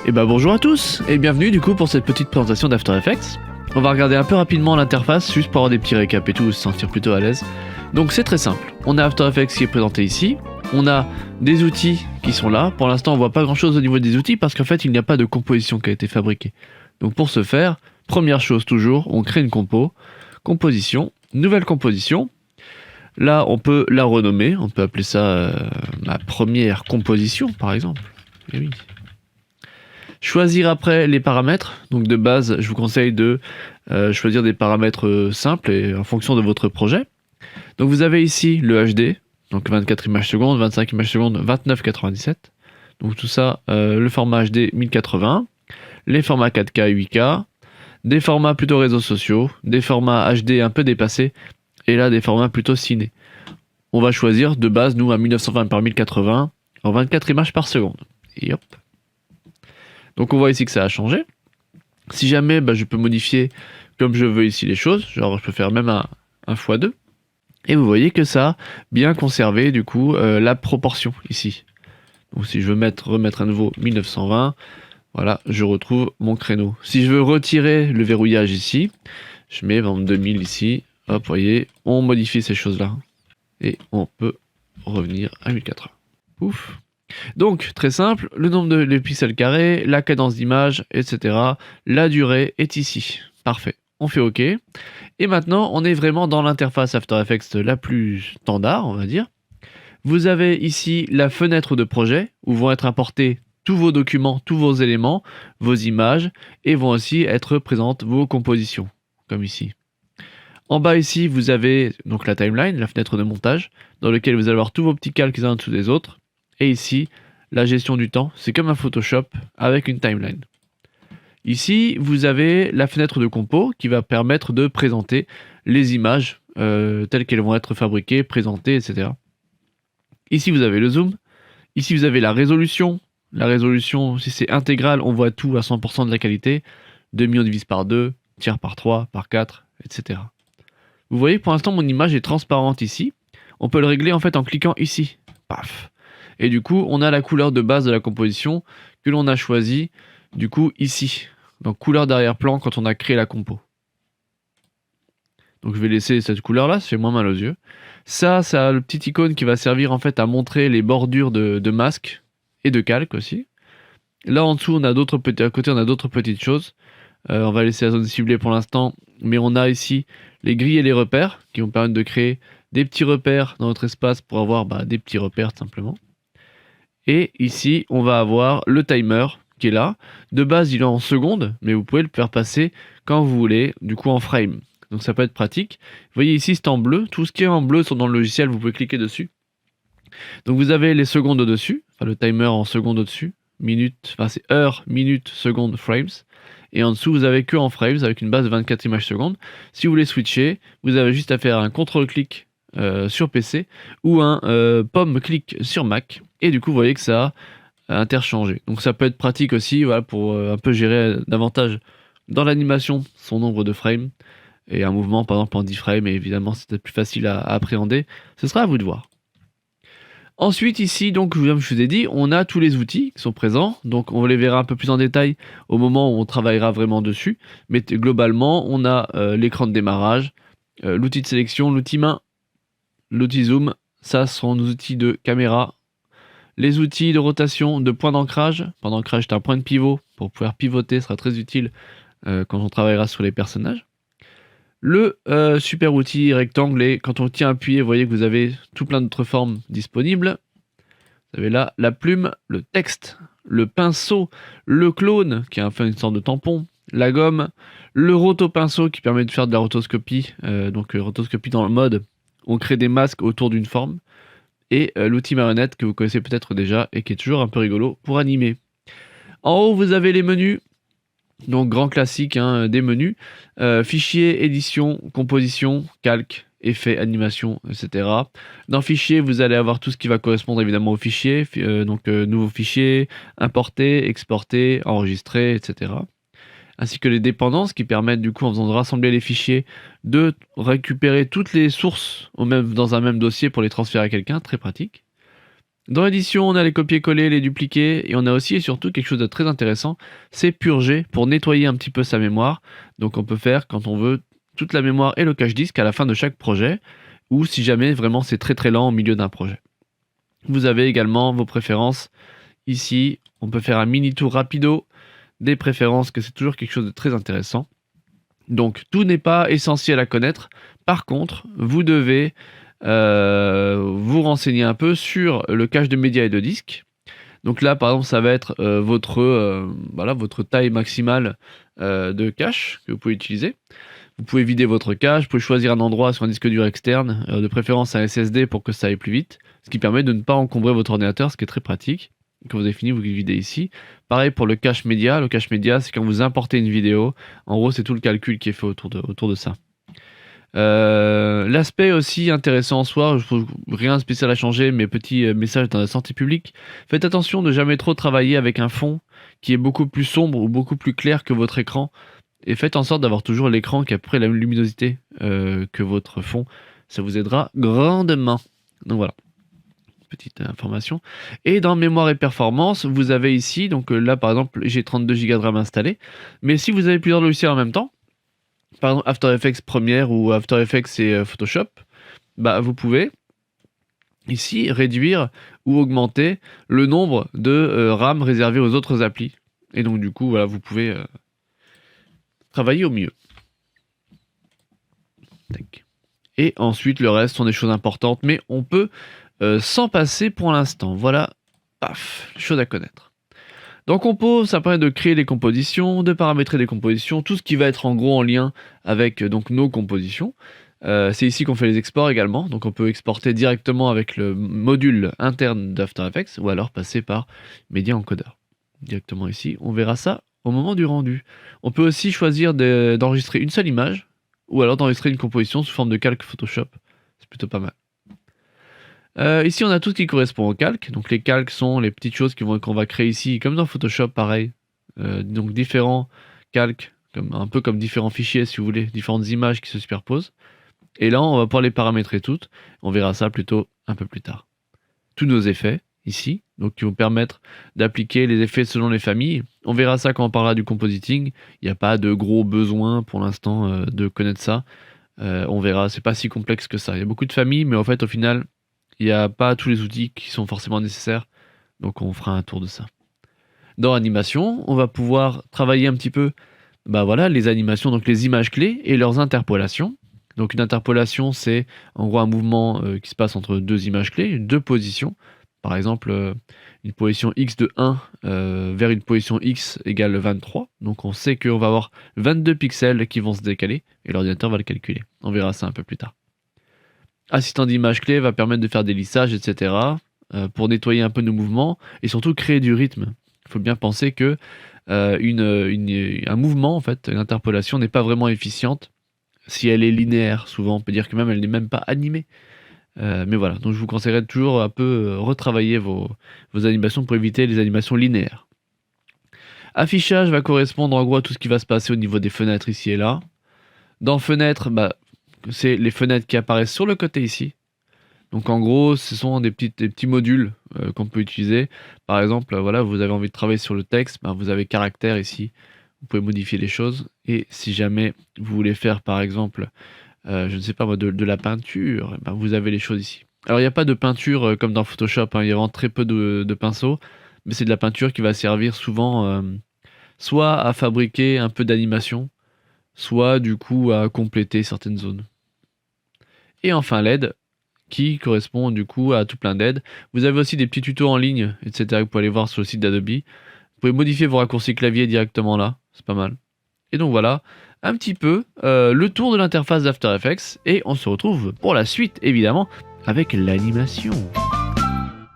Et bah bonjour à tous et bienvenue du coup pour cette petite présentation d'After Effects. On va regarder un peu rapidement l'interface juste pour avoir des petits récaps et tout, se sentir plutôt à l'aise. Donc c'est très simple, on a After Effects qui est présenté ici, on a des outils qui sont là, pour l'instant on voit pas grand chose au niveau des outils parce qu'en fait il n'y a pas de composition qui a été fabriquée. Donc pour ce faire, première chose toujours, on crée une composition, nouvelle composition. Là on peut la renommer, on peut appeler ça ma première composition par exemple. Et oui. Choisir après les paramètres, donc de base je vous conseille de choisir des paramètres simples et en fonction de votre projet. Donc vous avez ici le HD, donc 24 images secondes, 25 images secondes, 29,97. Donc tout ça, le format HD 1080, les formats 4K et 8K, des formats plutôt réseaux sociaux, des formats HD un peu dépassés, et là des formats plutôt ciné. On va choisir de base, nous, à 1920 par 1080, en 24 images par seconde. Et hop. Donc on voit ici que ça a changé. Si jamais je peux modifier comme je veux ici les choses, genre je peux faire même un x2. Et vous voyez que ça a bien conservé du coup la proportion ici. Donc si je veux remettre à nouveau 1920, voilà, je retrouve mon créneau. Si je veux retirer le verrouillage ici, je mets 2000 ici, hop, vous voyez, on modifie ces choses-là. Et on peut revenir à 1080. Ouf. Donc, très simple, le nombre de pixels carrés, la cadence d'image, etc. La durée est ici. Parfait. On fait OK. Et maintenant, on est vraiment dans l'interface After Effects la plus standard, on va dire. Vous avez ici la fenêtre de projet, où vont être importés tous vos documents, tous vos éléments, vos images, et vont aussi être présentes vos compositions, comme ici. En bas ici, vous avez donc la timeline, la fenêtre de montage, dans laquelle vous allez avoir tous vos petits calques les uns en dessous des autres. Et ici, la gestion du temps, c'est comme un Photoshop avec une timeline. Ici, vous avez la fenêtre de compo qui va permettre de présenter les images telles qu'elles vont être fabriquées, présentées, etc. Ici, vous avez le zoom. Ici, vous avez la résolution. La résolution, si c'est intégral, on voit tout à 100% de la qualité. Demi, on divise par 2, tiers par 3, par 4, etc. Vous voyez, pour l'instant, mon image est transparente ici. On peut le régler en fait en cliquant ici. Paf. Et du coup, on a la couleur de base de la composition que l'on a choisie, du coup, ici. Donc, couleur d'arrière-plan quand on a créé la compo. Donc, je vais laisser cette couleur-là, ça fait moins mal aux yeux. Ça a le petit icône qui va servir en fait à montrer les bordures de masque et de calque aussi. Là, en dessous, on a d'autres à côté, on a d'autres petites choses. On va laisser la zone ciblée pour l'instant, mais on a ici les grilles et les repères qui vont permettre de créer des petits repères dans notre espace pour avoir des petits repères tout simplement. Et ici, on va avoir le timer qui est là. De base, il est en secondes, mais vous pouvez le faire passer quand vous voulez, du coup en frame. Donc ça peut être pratique. Vous voyez ici, c'est en bleu. Tout ce qui est en bleu sont dans le logiciel, vous pouvez cliquer dessus. Donc vous avez les secondes au-dessus, enfin le timer en secondes au-dessus. Minutes, enfin c'est heures, minutes, secondes, frames. Et en dessous, vous avez que en frames avec une base de 24 images secondes. Si vous voulez switcher, vous avez juste à faire un contrôle-clic sur PC ou un pomme-clic sur Mac. Et du coup, vous voyez que ça a interchangé. Donc ça peut être pratique aussi voilà, pour un peu gérer davantage dans l'animation son nombre de frames. Et un mouvement, par exemple, en 10 frames, et évidemment, c'est peut-être plus facile à appréhender. Ce sera à vous de voir. Ensuite, ici, donc, comme je vous ai dit, on a tous les outils qui sont présents. Donc, on les verra un peu plus en détail au moment où on travaillera vraiment dessus. Mais globalement, on a l'écran de démarrage, l'outil de sélection, l'outil main, l'outil zoom. Ça sont nos outils de caméra. Les outils de rotation, de point d'ancrage. Point d'ancrage, c'est un point de pivot pour pouvoir pivoter. Ce sera très utile quand on travaillera sur les personnages. Le super outil rectangle, et quand on tient appuyé, vous voyez que vous avez tout plein d'autres formes disponibles. Vous avez là la plume, le texte, le pinceau, le clone qui a enfin une sorte de tampon, la gomme, le rotopinceau qui permet de faire de la rotoscopie. Donc rotoscopie dans le mode, on crée des masques autour d'une forme. Et l'outil marionnette que vous connaissez peut-être déjà et qui est toujours un peu rigolo pour animer. En haut, vous avez les menus. Donc grand classique des menus, fichier, édition, composition, calque, effet, animation, etc. Dans fichier, vous allez avoir tout ce qui va correspondre évidemment au fichier, nouveau fichier, importer, exporter, enregistrer, etc. Ainsi que les dépendances qui permettent du coup en faisant de rassembler les fichiers de récupérer toutes les sources dans un même dossier pour les transférer à quelqu'un, très pratique. Dans l'édition, on a les copier-coller, les dupliquer, et on a aussi et surtout quelque chose de très intéressant, c'est purger pour nettoyer un petit peu sa mémoire. Donc on peut faire quand on veut toute la mémoire et le cache disque à la fin de chaque projet, ou si jamais vraiment c'est très très lent au milieu d'un projet. Vous avez également vos préférences. Ici, on peut faire un mini tour rapido des préférences, que c'est toujours quelque chose de très intéressant. Donc tout n'est pas essentiel à connaître. Par contre, vous devez vous renseigner un peu sur le cache de médias et de disques. Donc là, par exemple, ça va être votre taille maximale de cache que vous pouvez utiliser. Vous pouvez vider votre cache, vous pouvez choisir un endroit sur un disque dur externe, de préférence un SSD pour que ça aille plus vite, ce qui permet de ne pas encombrer votre ordinateur, ce qui est très pratique. Quand vous avez fini, vous videz ici. Pareil pour le cache média. Le cache média, c'est quand vous importez une vidéo. En gros, c'est tout le calcul qui est fait autour de ça. L'aspect aussi intéressant en soi, je trouve rien de spécial à changer, mais petit message dans la santé publique. Faites attention de jamais trop travailler avec un fond qui est beaucoup plus sombre ou beaucoup plus clair que votre écran. Et faites en sorte d'avoir toujours l'écran qui a à peu près la même luminosité que votre fond. Ça vous aidera grandement. Donc voilà. Petite information. Et dans mémoire et performance, vous avez ici, donc là par exemple, j'ai 32 Go de RAM installé. Mais si vous avez plusieurs logiciels en même temps, par exemple After Effects Premiere ou After Effects et Photoshop, bah vous pouvez ici réduire ou augmenter le nombre de RAM réservé aux autres applis. Et donc du coup, voilà, vous pouvez travailler au mieux. Tac. Et ensuite, le reste sont des choses importantes, mais on peut s'en passer pour l'instant. Voilà, paf, chose à connaître. Dans Compo, ça permet de créer des compositions, de paramétrer des compositions, tout ce qui va être en gros en lien avec donc nos compositions. C'est ici qu'on fait les exports également, donc on peut exporter directement avec le module interne d'After Effects ou alors passer par Media Encoder. Directement ici, on verra ça au moment du rendu. On peut aussi choisir d'enregistrer une seule image ou alors d'enregistrer une composition sous forme de calque Photoshop. C'est plutôt pas mal. Ici, on a tout ce qui correspond au calque. Donc les calques sont les petites choses qu'on va créer ici, comme dans Photoshop, pareil. Donc différents calques, un peu comme différents fichiers, si vous voulez, différentes images qui se superposent. Et là, on va pouvoir les paramétrer toutes. On verra ça plutôt un peu plus tard. Tous nos effets, ici, donc qui vont permettre d'appliquer les effets selon les familles. On verra ça quand on parlera du compositing. Il n'y a pas de gros besoin pour l'instant de connaître ça. On verra, c'est pas si complexe que ça. Il y a beaucoup de familles, mais en fait, au final, il n'y a pas tous les outils qui sont forcément nécessaires, donc on fera un tour de ça. Dans animation, on va pouvoir travailler un petit peu les animations, donc les images clés et leurs interpolations. Donc une interpolation, c'est en gros un mouvement qui se passe entre deux images clés, deux positions. Par exemple, une position x de 1 vers une position x égale 23. Donc on sait qu'on va avoir 22 pixels qui vont se décaler, et l'ordinateur va le calculer. On verra ça un peu plus tard. Assistant d'image clé va permettre de faire des lissages, etc. Pour nettoyer un peu nos mouvements et surtout créer du rythme. Il faut bien penser que un mouvement, en fait, une interpolation n'est pas vraiment efficiente si elle est linéaire. Souvent, on peut dire que même elle n'est même pas animée. Mais voilà, donc je vous conseillerais de toujours un peu retravailler vos animations pour éviter les animations linéaires. Affichage va correspondre en gros à tout ce qui va se passer au niveau des fenêtres ici et là. Dans fenêtres, c'est les fenêtres qui apparaissent sur le côté ici. Donc en gros, ce sont des petits modules qu'on peut utiliser. Par exemple, voilà, vous avez envie de travailler sur le texte, vous avez caractère ici. Vous pouvez modifier les choses. Et si jamais vous voulez faire, par exemple, je ne sais pas moi, de la peinture, vous avez les choses ici. Alors il n'y a pas de peinture comme dans Photoshop, il y a vraiment très peu de pinceaux. Mais c'est de la peinture qui va servir souvent soit à fabriquer un peu d'animation, soit du coup à compléter certaines zones. Et enfin l'aide, qui correspond du coup à tout plein d'aides. Vous avez aussi des petits tutos en ligne, etc. que vous pouvez aller voir sur le site d'Adobe. Vous pouvez modifier vos raccourcis clavier directement là, c'est pas mal. Et donc voilà, un petit peu le tour de l'interface d'After Effects, et on se retrouve pour la suite évidemment avec l'animation.